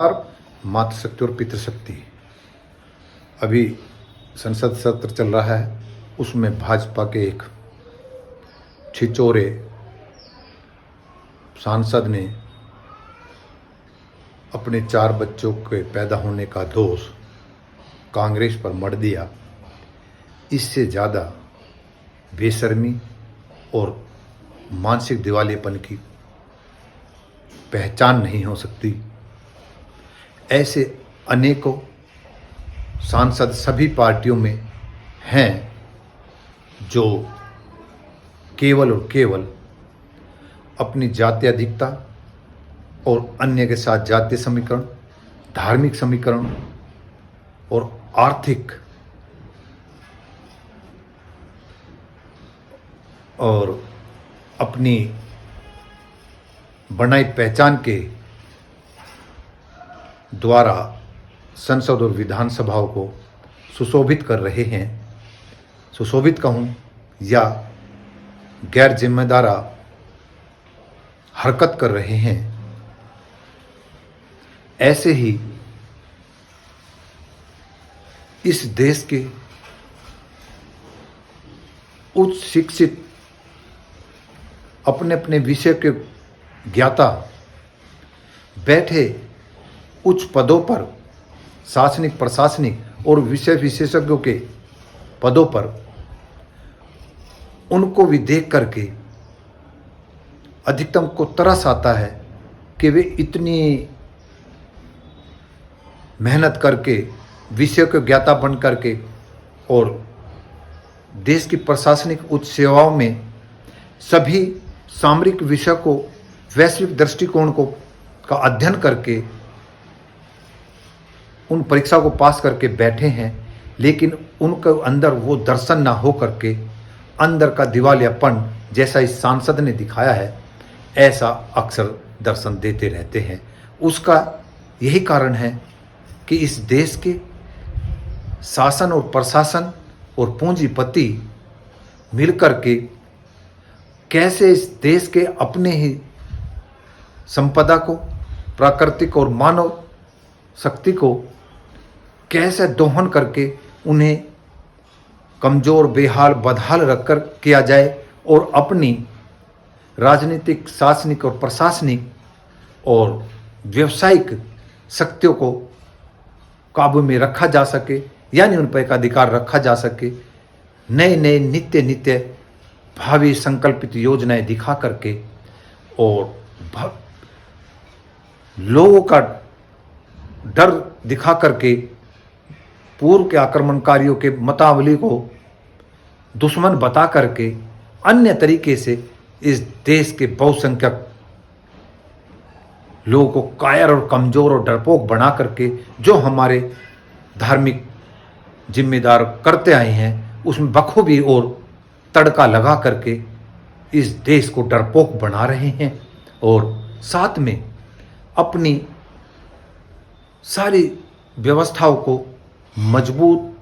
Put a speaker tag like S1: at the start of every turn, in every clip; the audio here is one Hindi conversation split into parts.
S1: और मातृशक्ति और पितृशक्ति। अभी संसद सत्र चल रहा है, उसमें भाजपा के एक छिछोरे सांसद ने अपने 4 बच्चों के पैदा होने का दोष कांग्रेस पर मढ़ दिया। इससे ज़्यादा बेशर्मी और मानसिक दिवालियेपन की पहचान नहीं हो सकती। ऐसे अनेकों सांसद सभी पार्टियों में हैं जो केवल और केवल अपनी जातीय अधिकता और अन्य के साथ जातीय समीकरण, धार्मिक समीकरण और आर्थिक और अपनी बनाई पहचान के द्वारा संसद और विधानसभाओं को सुशोभित कर रहे हैं। सुशोभित कहूँ या गैर जिम्मेदारा हरकत कर रहे हैं। ऐसे ही इस देश के उच्च शिक्षित अपने अपने विषय के ज्ञाता बैठे उच्च पदों पर, शासनिक, प्रशासनिक और विषय विशेषज्ञों के पदों पर, उनको भी देख करके अधिकतम को तरस आता है कि वे इतनी मेहनत करके, विषय के ज्ञाता बन करके और देश की प्रशासनिक उच्च सेवाओं में सभी सामरिक विषय को, वैश्विक दृष्टिकोण को का अध्ययन करके उन परीक्षा को पास करके बैठे हैं, लेकिन उनके अंदर वो दर्शन ना हो करके अंदर का दिवालियापन जैसा इस सांसद ने दिखाया है, ऐसा अक्सर दर्शन देते रहते हैं। उसका यही कारण है कि इस देश के शासन और प्रशासन और पूंजीपति मिलकर के कैसे इस देश के अपने ही संपदा को, प्राकृतिक और मानव शक्ति को कैसे दोहन करके उन्हें कमज़ोर, बेहाल, बदहाल रखकर किया जाए और अपनी राजनीतिक, शासनिक और प्रशासनिक और व्यावसायिक शक्तियों को काबू में रखा जा सके, यानी उन पर एक अधिकार रखा जा सके। नए नए नित्य भावी संकल्पित योजनाएं दिखा करके और लोगों का डर दिखा करके पूर्व के आक्रमणकारियों के मतावली को दुश्मन बता करके अन्य तरीके से इस देश के बहुसंख्यक लोगों को कायर और कमज़ोर और डरपोक बना करके जो हमारे धार्मिक जिम्मेदार करते आए हैं, उसमें बखूबी और तड़का लगा करके इस देश को डरपोक बना रहे हैं और साथ में अपनी सारी व्यवस्थाओं को मजबूत,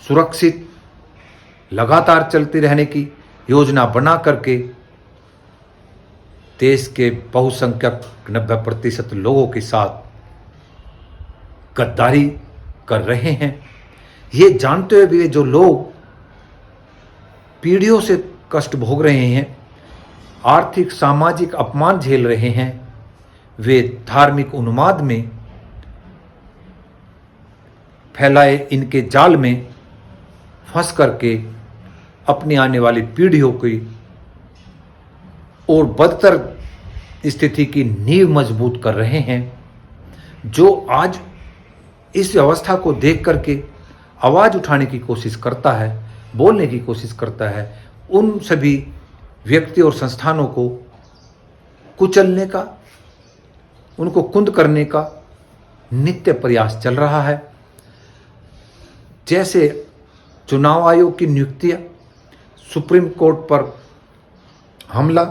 S1: सुरक्षित, लगातार चलती रहने की योजना बना करके देश के बहुसंख्यक 90% लोगों के साथ गद्दारी कर रहे हैं। ये जानते हुए भी जो लोग पीढ़ियों से कष्ट भोग रहे हैं, आर्थिक सामाजिक अपमान झेल रहे हैं, वे धार्मिक उन्माद में फैलाए इनके जाल में फंस करके अपनी आने वाली पीढ़ियों की और बदतर स्थिति की नींव मजबूत कर रहे हैं। जो आज इस व्यवस्था को देख करके आवाज़ उठाने की कोशिश करता है, बोलने की कोशिश करता है, उन सभी व्यक्ति और संस्थानों को कुचलने का, उनको कुंद करने का नित्य प्रयास चल रहा है। जैसे चुनाव आयोग की नियुक्तियां, सुप्रीम कोर्ट पर हमला,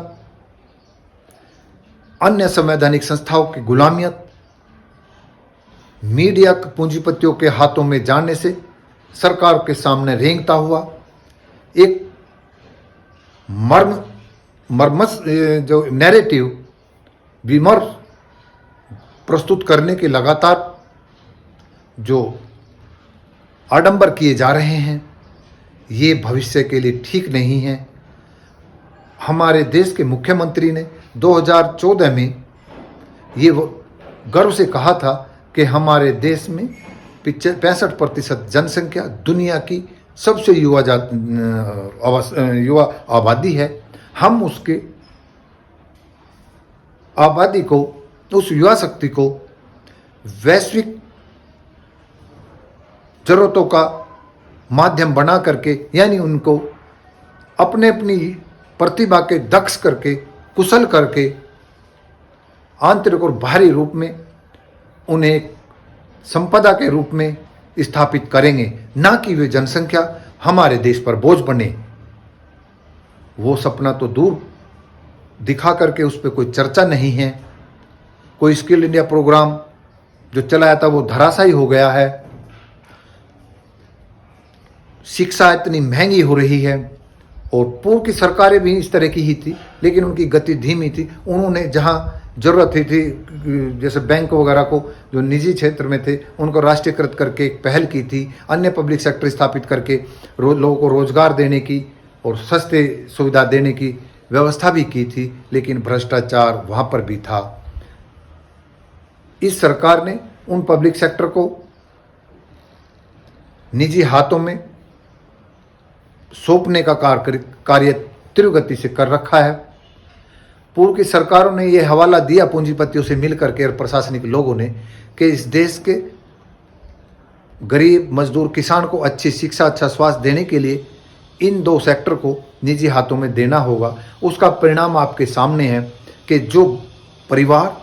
S1: अन्य संवैधानिक संस्थाओं की गुलामियत, मीडिया पूंजीपतियों के हाथों में जाने से सरकार के सामने रेंगता हुआ एक मर्मस जो नैरेटिव विमर्श प्रस्तुत करने के लगातार जो आडंबर किए जा रहे हैं, ये भविष्य के लिए ठीक नहीं है। हमारे देश के मुख्यमंत्री ने 2014 में ये गर्व से कहा था कि हमारे देश में 65% जनसंख्या दुनिया की सबसे युवा आबादी है। हम उसके आबादी को, उस युवा शक्ति को वैश्विक जरूरतों का माध्यम बना करके, यानी उनको अपने अपनी प्रतिभा के दक्ष करके, कुशल करके, आंतरिक और बाहरी रूप में उन्हें संपदा के रूप में स्थापित करेंगे, ना कि वे जनसंख्या हमारे देश पर बोझ बने। वो सपना तो दूर दिखा करके उस पर कोई चर्चा नहीं है। कोई स्किल इंडिया प्रोग्राम जो चलाया था वो धराशायी हो गया है। शिक्षा इतनी महंगी हो रही है, और पूर्व की सरकारें भी इस तरह की ही थी, लेकिन उनकी गति धीमी थी। उन्होंने जहाँ जरूरत थी, जैसे बैंक वगैरह को जो निजी क्षेत्र में थे उनको राष्ट्रीयकृत करके एक पहल की थी, अन्य पब्लिक सेक्टर स्थापित करके लोगों को रोजगार देने की और सस्ते सुविधा देने की व्यवस्था भी की थी, लेकिन भ्रष्टाचार वहाँ पर भी था। इस सरकार ने उन पब्लिक सेक्टर को निजी हाथों में सौंपने का कार्य तीव्र गति से कर रखा है। पूर्व की सरकारों ने यह हवाला दिया पूंजीपतियों से मिलकर के और प्रशासनिक लोगों ने कि इस देश के गरीब मजदूर किसान को अच्छी शिक्षा, अच्छा स्वास्थ्य देने के लिए इन दो सेक्टर को निजी हाथों में देना होगा। उसका परिणाम आपके सामने है कि जो परिवार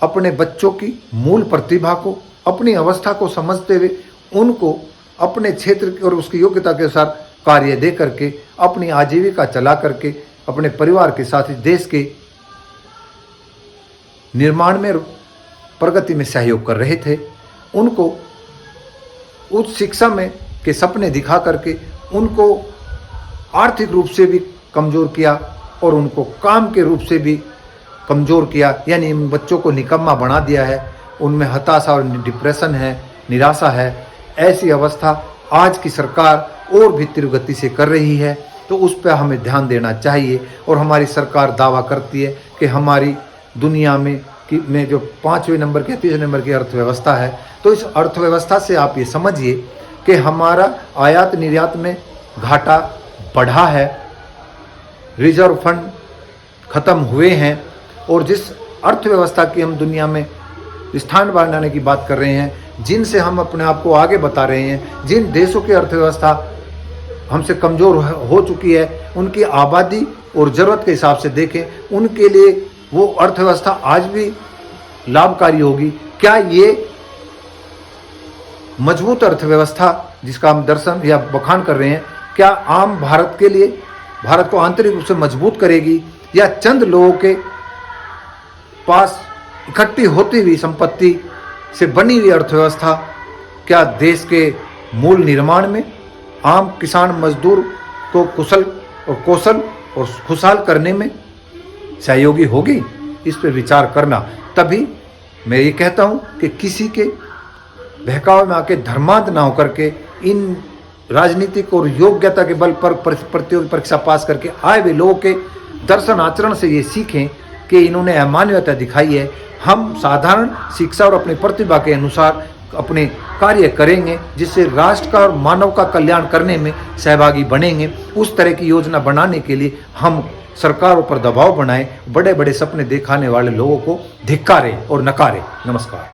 S1: अपने बच्चों की मूल प्रतिभा को, अपनी अवस्था को समझते हुए उनको अपने क्षेत्र और उसकी योग्यता के अनुसार कार्य दे करके अपनी आजीविका चला करके अपने परिवार के साथ ही देश के निर्माण में, प्रगति में सहयोग कर रहे थे, उनको उच्च शिक्षा में के सपने दिखा करके उनको आर्थिक रूप से भी कमज़ोर किया और उनको काम के रूप से भी कमज़ोर किया। यानी इन बच्चों को निकम्मा बना दिया है, उनमें हताशा और डिप्रेशन है, निराशा है। ऐसी अवस्था आज की सरकार और भी तीव्र गति से कर रही है, तो उस पर हमें ध्यान देना चाहिए। और हमारी सरकार दावा करती है कि हमारी दुनिया में जो 5वें नंबर की, 3 नंबर की अर्थव्यवस्था है, तो इस अर्थव्यवस्था से आप ये समझिए कि हमारा आयात निर्यात में घाटा बढ़ा है, रिजर्व फंड खत्म हुए हैं, और जिस अर्थव्यवस्था की हम दुनिया में स्थान बनाने की बात कर रहे हैं, जिनसे हम अपने आप को आगे बता रहे हैं, जिन देशों की अर्थव्यवस्था हमसे कमज़ोर हो चुकी है, उनकी आबादी और ज़रूरत के हिसाब से देखें, उनके लिए वो अर्थव्यवस्था आज भी लाभकारी होगी। क्या ये मजबूत अर्थव्यवस्था जिसका हम दर्शन या बखान कर रहे हैं, क्या आम भारत के लिए, भारत को आंतरिक रूप से मजबूत करेगी, या चंद लोगों के पास इकट्ठी होती हुई संपत्ति से बनी हुई अर्थव्यवस्था क्या देश के मूल निर्माण में, आम किसान मजदूर को कुशल और कौशल और खुशहाल करने में सहयोगी होगी? इस पर विचार करना। तभी मैं ये कहता हूँ कि किसी के बहकावे में आके धर्मांध ना होकर के इन राजनीतिक और योग्यता के बल पर प्रतियोगी परीक्षा पास करके आए हुए लोगों के दर्शन आचरण से ये सीखें कि इन्होंने अमानवीयता दिखाई है। हम साधारण शिक्षा और अपनी प्रतिभा के अनुसार अपने कार्य करेंगे, जिससे राष्ट्र का और मानव का कल्याण करने में सहभागी बनेंगे। उस तरह की योजना बनाने के लिए हम सरकारों पर दबाव बनाएं, बड़े बड़े सपने दिखाने वाले लोगों को धिक्कारें और नकारें। नमस्कार।